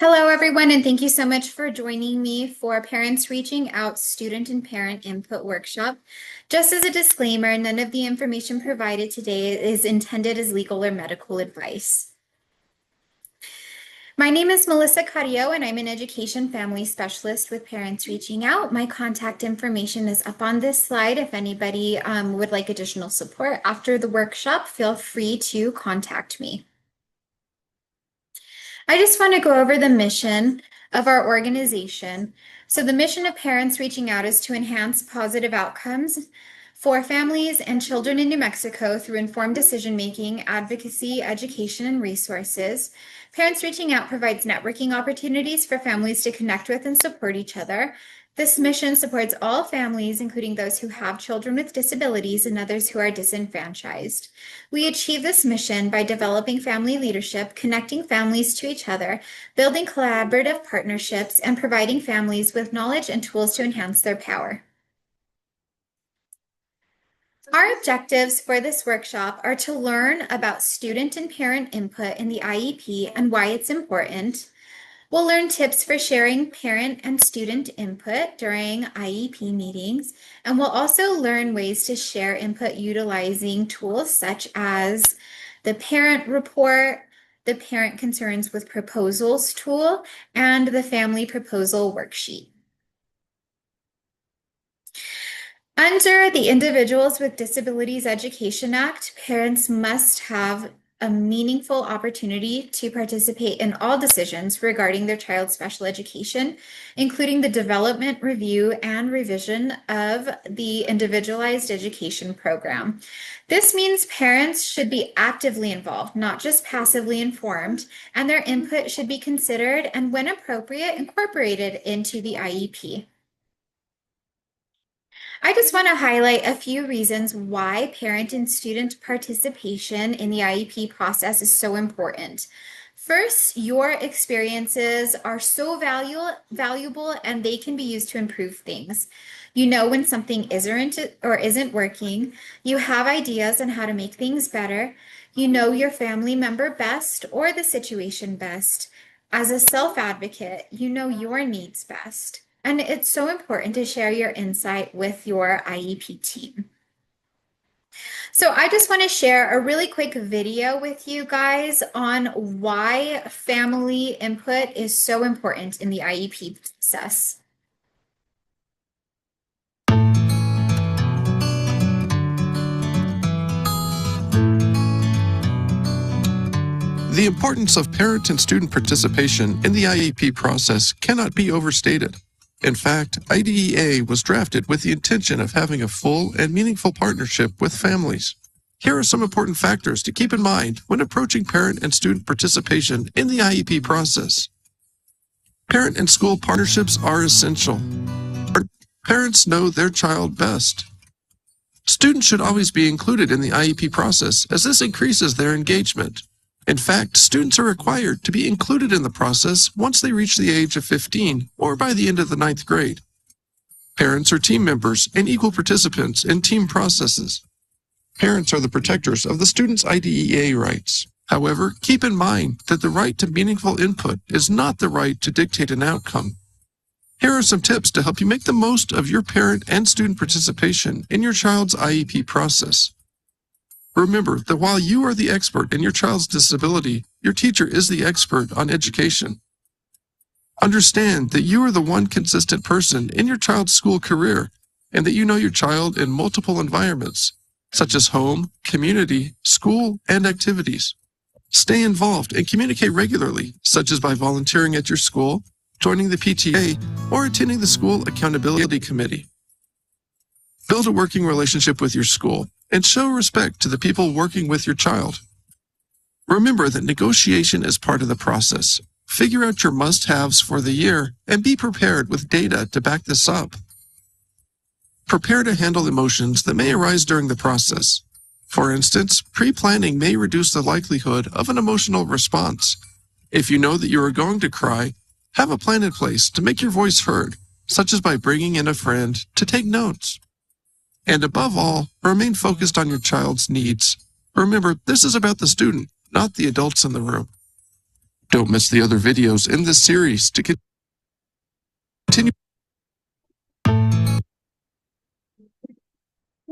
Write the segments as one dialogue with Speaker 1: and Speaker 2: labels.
Speaker 1: Hello, everyone, and thank you so much for joining me for Parents Reaching Out Student and Parent Input Workshop. Just as a disclaimer, none of the information provided today is intended as legal or medical advice. My name is Melissa Carrillo, and I'm an education family specialist with Parents Reaching Out. My contact information is up on this slide. If anybody would like additional support after the workshop, feel free to contact me. I just want to go over the mission of our organization. So the mission of Parents Reaching Out is to enhance positive outcomes for families and children in New Mexico through informed decision-making, advocacy, education, and resources. Parents Reaching Out provides networking opportunities for families to connect with and support each other. This mission supports all families, including those who have children with disabilities and others who are disenfranchised. We achieve this mission by developing family leadership, connecting families to each other, building collaborative partnerships, and providing families with knowledge and tools to enhance their power. Our objectives for this workshop are to learn about student and parent input in the IEP and why it's important. We'll learn tips for sharing parent and student input during IEP meetings, and we'll also learn ways to share input utilizing tools such as the parent report, the parent concerns with proposals tool, and the family proposal worksheet. Under the Individuals with Disabilities Education Act, parents must have a meaningful opportunity to participate in all decisions regarding their child's special education, including the development, review, and revision of the individualized education program. This means parents should be actively involved, not just passively informed, and their input should be considered and, when appropriate, incorporated into the IEP. I just want to highlight a few reasons why parent and student participation in the IEP process is so important. First, your experiences are so valuable and they can be used to improve things. You know when something isn't working. You have ideas on how to make things better. You know your family member best or the situation best. As a self-advocate, you know your needs best. And it's so important to share your insight with your IEP team. So I just want to share a really quick video with you guys on why family input is so important in the IEP process.
Speaker 2: The importance of parent and student participation in the IEP process cannot be overstated. In fact, IDEA was drafted with the intention of having a full and meaningful partnership with families. Here are some important factors to keep in mind when approaching parent and student participation in the IEP process. Parent and school partnerships are essential. Parents know their child best. Students should always be included in the IEP process as this increases their engagement. In fact, students are required to be included in the process once they reach the age of 15 or by the end of the 9th grade. Parents are team members and equal participants in team processes. Parents are the protectors of the student's IDEA rights. However, keep in mind that the right to meaningful input is not the right to dictate an outcome. Here are some tips to help you make the most of your parent and student participation in your child's IEP process. Remember that while you are the expert in your child's disability, your teacher is the expert on education. Understand that you are the one consistent person in your child's school career and that you know your child in multiple environments, such as home, community, school, and activities. Stay involved and communicate regularly, such as by volunteering at your school, joining the PTA, or attending the school accountability committee. Build a working relationship with your school and show respect to the people working with your child. Remember that negotiation is part of the process. Figure out your must-haves for the year and be prepared with data to back this up. Prepare to handle emotions that may arise during the process. For instance, pre-planning may reduce the likelihood of an emotional response. If you know that you are going to cry, have a plan in place to make your voice heard, such as by bringing in a friend to take notes. And above all, remain focused on your child's needs. Remember, this is about the student, not the adults in the room. Don't miss the other videos in this series to continue.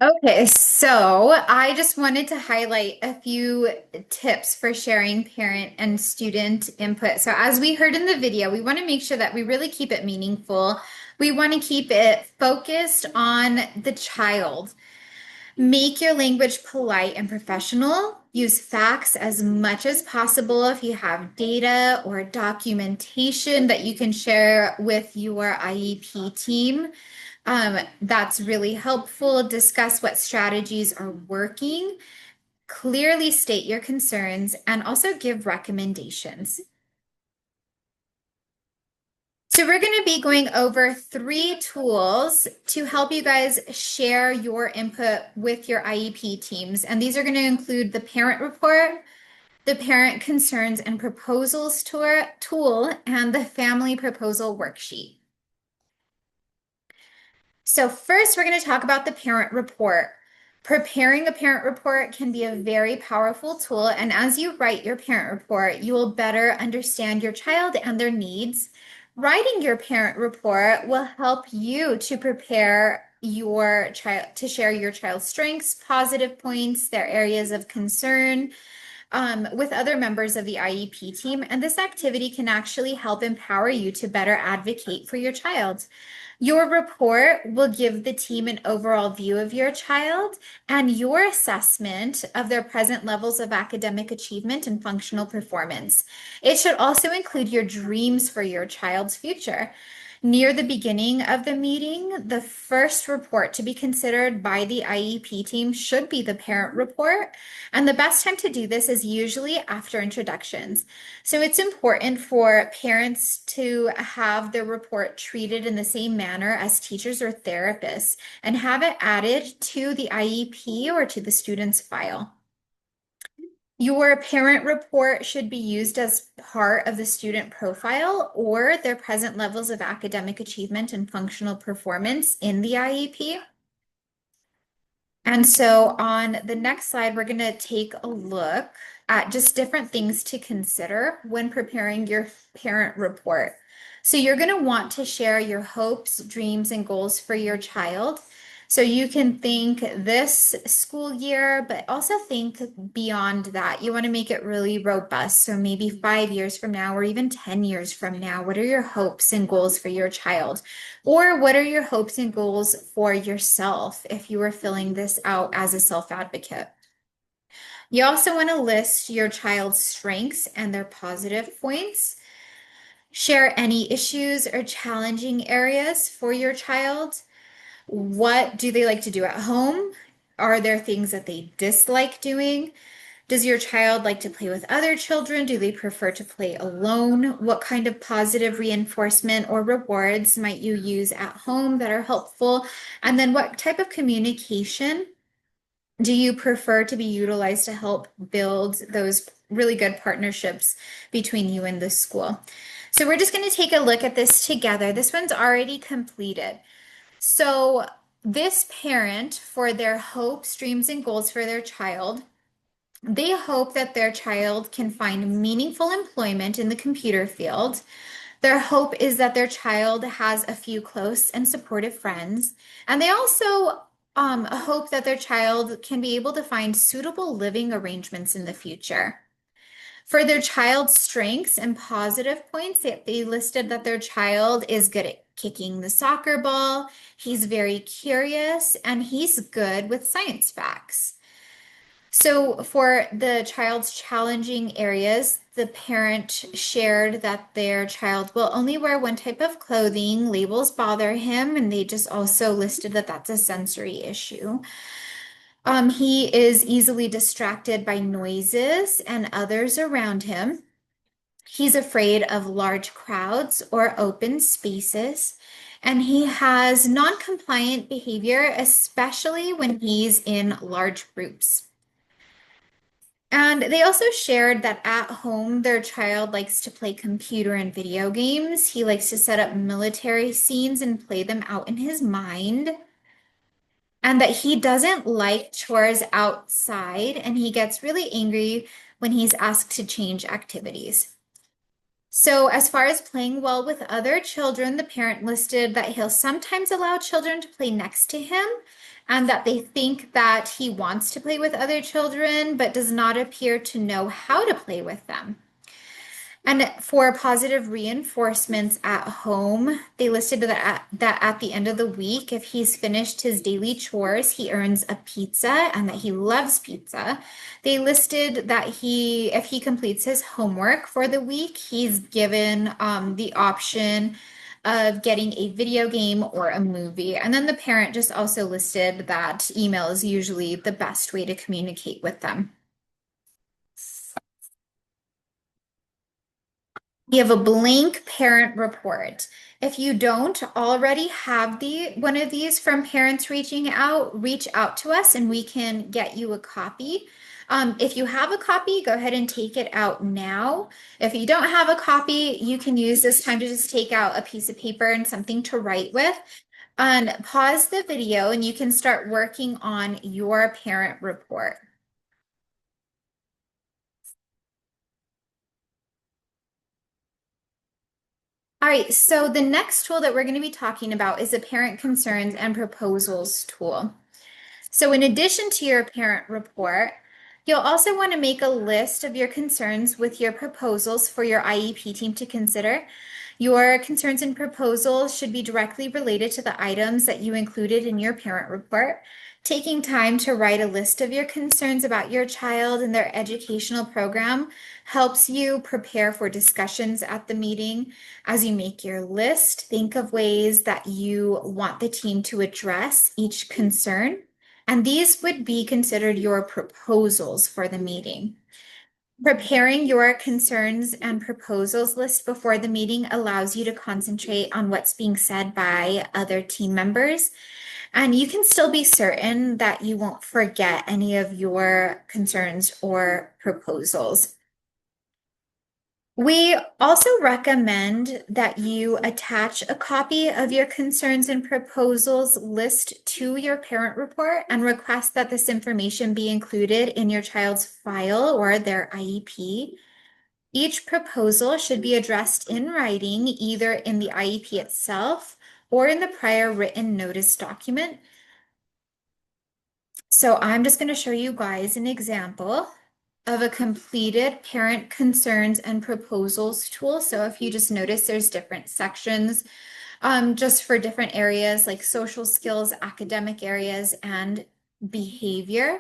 Speaker 1: Okay, so I just wanted to highlight a few tips for sharing parent and student input. So as we heard in the video, we want to make sure that we really keep it meaningful. We want to keep it focused on the child. Make your language polite and professional. Use facts as much as possible if you have data or documentation that you can share with your IEP team. That's really helpful. Discuss what strategies are working. Clearly state your concerns and also give recommendations. So we're going to be going over 3 tools to help you guys share your input with your IEP teams. And these are going to include the parent report, the parent concerns and proposals tool, and the family proposal worksheet. So first, we're going to talk about the parent report. Preparing a parent report can be a very powerful tool, and as you write your parent report, you will better understand your child and their needs. Writing your parent report will help you to prepare your child to share your child's strengths, positive points, their areas of concern, with other members of the IEP team, and this activity can actually help empower you to better advocate for your child. Your report will give the team an overall view of your child and your assessment of their present levels of academic achievement and functional performance. It should also include your dreams for your child's future. Near the beginning of the meeting, the first report to be considered by the IEP team should be the parent report. And the best time to do this is usually after introductions. So it's important for parents to have their report treated in the same manner as teachers or therapists and have it added to the IEP or to the student's file. Your parent report should be used as part of the student profile or their present levels of academic achievement and functional performance in the IEP. And so on the next slide, we're going to take a look at just different things to consider when preparing your parent report. So you're going to want to share your hopes, dreams, and goals for your child. So you can think this school year, but also think beyond that. You want to make it really robust. So maybe 5 years from now, or even 10 years from now, what are your hopes and goals for your child? Or what are your hopes and goals for yourself if you were filling this out as a self-advocate? You also want to list your child's strengths and their positive points. Share any issues or challenging areas for your child. What do they like to do at home? Are there things that they dislike doing? Does your child like to play with other children? Do they prefer to play alone? What kind of positive reinforcement or rewards might you use at home that are helpful? And then what type of communication do you prefer to be utilized to help build those really good partnerships between you and the school? So we're just going to take a look at this together. This one's already completed. So this parent, for their hopes, dreams, and goals for their child, they hope that their child can find meaningful employment in the computer field. Their hope is that their child has a few close and supportive friends. And they also hope that their child can be able to find suitable living arrangements in the future. For their child's strengths and positive points, they listed that their child is good at kicking the soccer ball, he's very curious, and he's good with science facts. So for the child's challenging areas, the parent shared that their child will only wear one type of clothing, labels bother him, and they just also listed that that's a sensory issue. He is easily distracted by noises and others around him. He's afraid of large crowds or open spaces, and he has non-compliant behavior, especially when he's in large groups. And they also shared that at home, their child likes to play computer and video games. He likes to set up military scenes and play them out in his mind. And that he doesn't like chores outside, and he gets really angry when he's asked to change activities. So, as far as playing well with other children, the parent listed that he'll sometimes allow children to play next to him and that they think that he wants to play with other children but does not appear to know how to play with them. And for positive reinforcements at home, they listed that at the end of the week, if he's finished his daily chores, he earns a pizza and that he loves pizza. They listed that if he completes his homework for the week, he's given the option of getting a video game or a movie. And then the parent just also listed that email is usually the best way to communicate with them. You have a blank parent report. If you don't already have one of these from parents reaching out, reach out to us and we can get you a copy. If you have a copy, go ahead and take it out now. If you don't have a copy, you can use this time to just take out a piece of paper and something to write with. And pause the video and you can start working on your parent report. All right, so the next tool that we're going to be talking about is a parent concerns and proposals tool. So in addition to your parent report, you'll also want to make a list of your concerns with your proposals for your IEP team to consider. Your concerns and proposals should be directly related to the items that you included in your parent report. Taking time to write a list of your concerns about your child and their educational program helps you prepare for discussions at the meeting. As you make your list, think of ways that you want the team to address each concern. And these would be considered your proposals for the meeting. Preparing your concerns and proposals list before the meeting allows you to concentrate on what's being said by other team members. And you can still be certain that you won't forget any of your concerns or proposals. We also recommend that you attach a copy of your concerns and proposals list to your parent report and request that this information be included in your child's file or their IEP. Each proposal should be addressed in writing, either in the IEP itself or in the prior written notice document. So I'm just going to show you guys an example of a completed parent concerns and proposals tool. So if you just notice, there's different sections just for different areas like social skills, academic areas, and behavior.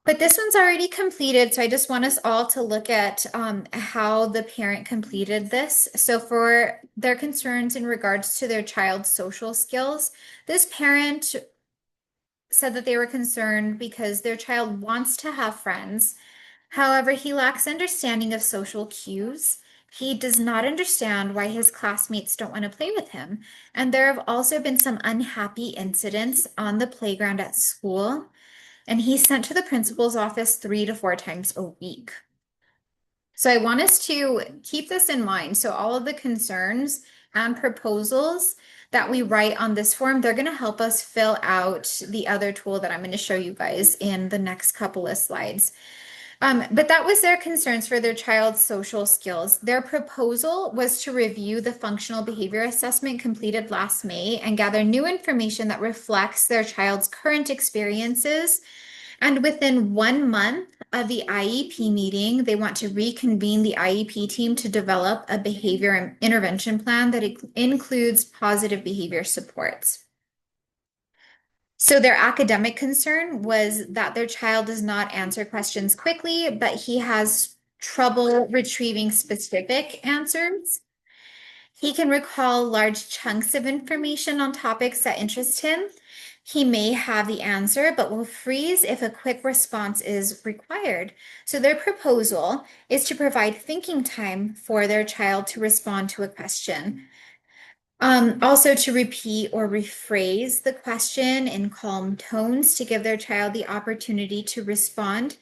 Speaker 1: But this one's already completed, so I just want us all to look at how the parent completed this. So for their concerns in regards to their child's social skills, this parent said that they were concerned because their child wants to have friends. However, he lacks understanding of social cues. He does not understand why his classmates don't want to play with him. And there have also been some unhappy incidents on the playground at school. And he's sent to the principal's office 3 to 4 times a week. So I want us to keep this in mind. So all of the concerns and proposals that we write on this form, they're going to help us fill out the other tool that I'm going to show you guys in the next couple of slides. But that was their concerns for their child's social skills. Their proposal was to review the functional behavior assessment completed last May and gather new information that reflects their child's current experiences. And within 1 month of the IEP meeting, they want to reconvene the IEP team to develop a behavior intervention plan that includes positive behavior supports. So their academic concern was that their child does not answer questions quickly, but he has trouble retrieving specific answers. He can recall large chunks of information on topics that interest him. He may have the answer, but will freeze if a quick response is required. So their proposal is to provide thinking time for their child to respond to a question. Also to repeat or rephrase the question in calm tones to give their child the opportunity to respond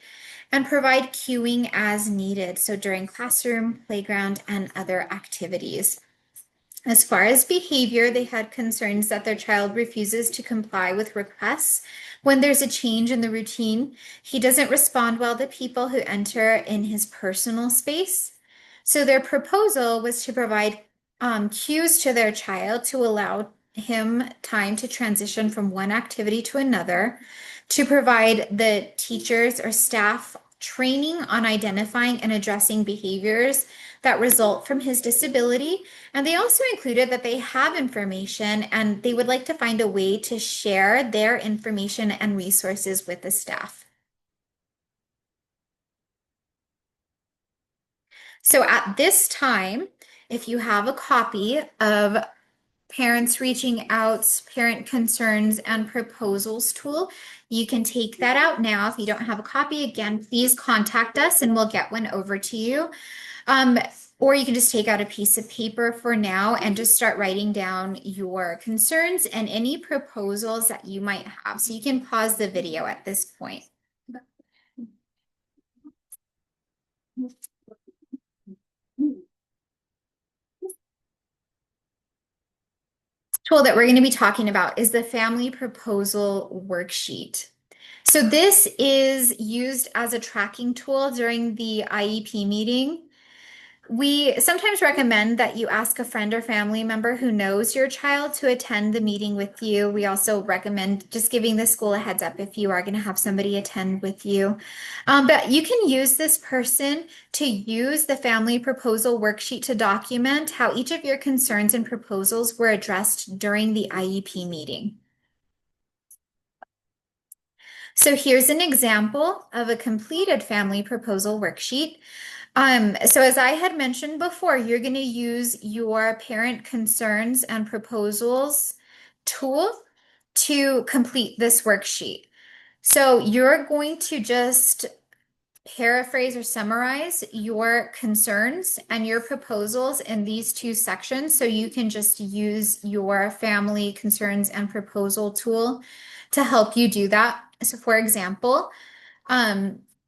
Speaker 1: and provide cueing as needed. So during classroom, playground, and other activities. As far as behavior, they had concerns that their child refuses to comply with requests when there's a change in the routine. He doesn't respond well to people who enter in his personal space. So their proposal was to provide cues to their child to allow him time to transition from one activity to another, to provide the teachers or staff training on identifying and addressing behaviors that result from his disability. And they also included that they have information and they would like to find a way to share their information and resources with the staff. So at this time, if you have a copy of Parents Reaching Out's Parent Concerns and Proposals tool, you can take that out now. If you don't have a copy, again, please contact us and we'll get one over to you. Um, or you can just take out a piece of paper for now and just start writing down your concerns and any proposals that you might have. So you can pause the video at this point. Tool that we're going to be talking about is the Family Proposal Worksheet. So this is used as a tracking tool during the IEP meeting. We sometimes recommend that you ask a friend or family member who knows your child to attend the meeting with you. We also recommend just giving the school a heads up if you are going to have somebody attend with you. But you can use this person to use the Family Proposal Worksheet to document how each of your concerns and proposals were addressed during the IEP meeting. So here's an example of a completed Family Proposal Worksheet. So as I had mentioned before, you're going to use your parent concerns and proposals tool to complete this worksheet. So you're going to just paraphrase or summarize your concerns and your proposals in these two sections. So you can just use your family concerns and proposal tool to help you do that. So for example,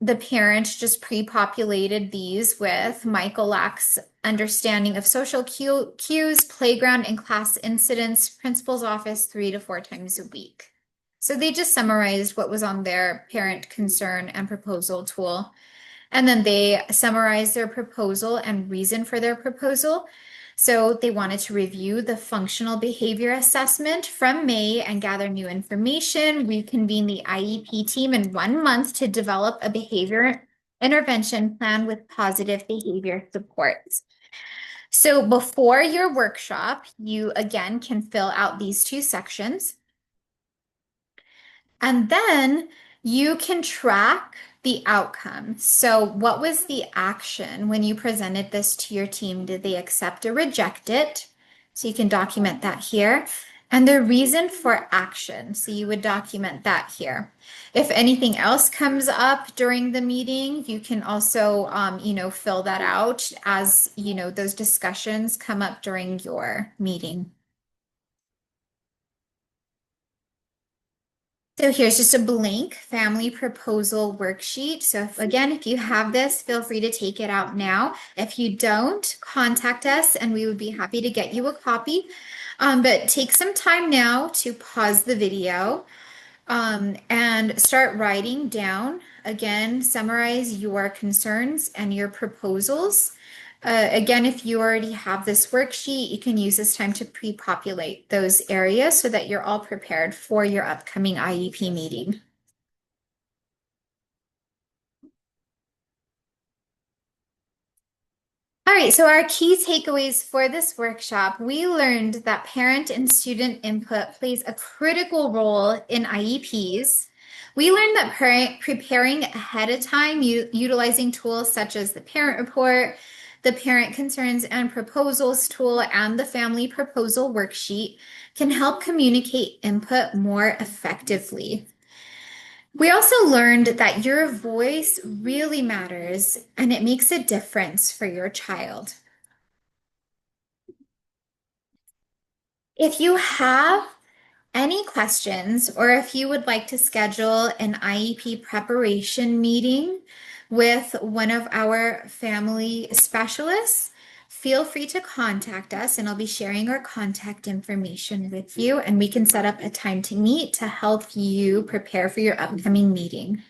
Speaker 1: the parent just pre-populated these with Michael lacks understanding of social cues, playground and class incidents, principal's office 3 to 4 times a week. So they just summarized what was on their parent concern and proposal tool. And then they summarized their proposal and reason for their proposal. So they wanted to review the functional behavior assessment from May and gather new information, reconvene the IEP team in 1 month to develop a behavior intervention plan with positive behavior supports. So before your workshop, you again can fill out these two sections. And then you can track the outcome. So what was the action when you presented this to your team? Did they accept or reject it? So you can document that here. And the reason for action. So you would document that here. If anything else comes up during the meeting, you can also, fill that out as, those discussions come up during your meeting. So here's just a blank family proposal worksheet. So if you have this, feel free to take it out now. If you don't, contact us and we would be happy to get you a copy. But take some time now to pause the video and start writing down. Again, summarize your concerns and your proposals. Again, if you already have this worksheet, you can use this time to pre-populate those areas so that you're all prepared for your upcoming IEP meeting. All right, so our key takeaways for this workshop, we learned that parent and student input plays a critical role in IEPs. We learned that preparing ahead of time, utilizing tools such as the parent report, the parent concerns and proposals tool, and the family proposal worksheet can help communicate input more effectively. We also learned that your voice really matters and it makes a difference for your child. If you have any questions or if you would like to schedule an IEP preparation meeting with one of our family specialists, feel free to contact us and I'll be sharing our contact information with you and we can set up a time to meet to help you prepare for your upcoming meeting.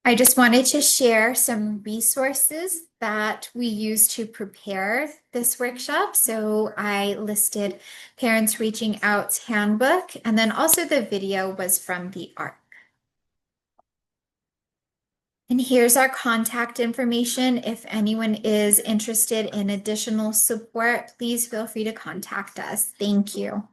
Speaker 1: I just wanted to share some resources that we use to prepare this workshop. So I listed Parents Reaching Out's handbook, and then also the video was from the ARC. And here's our contact information. If anyone is interested in additional support, please feel free to contact us. Thank you.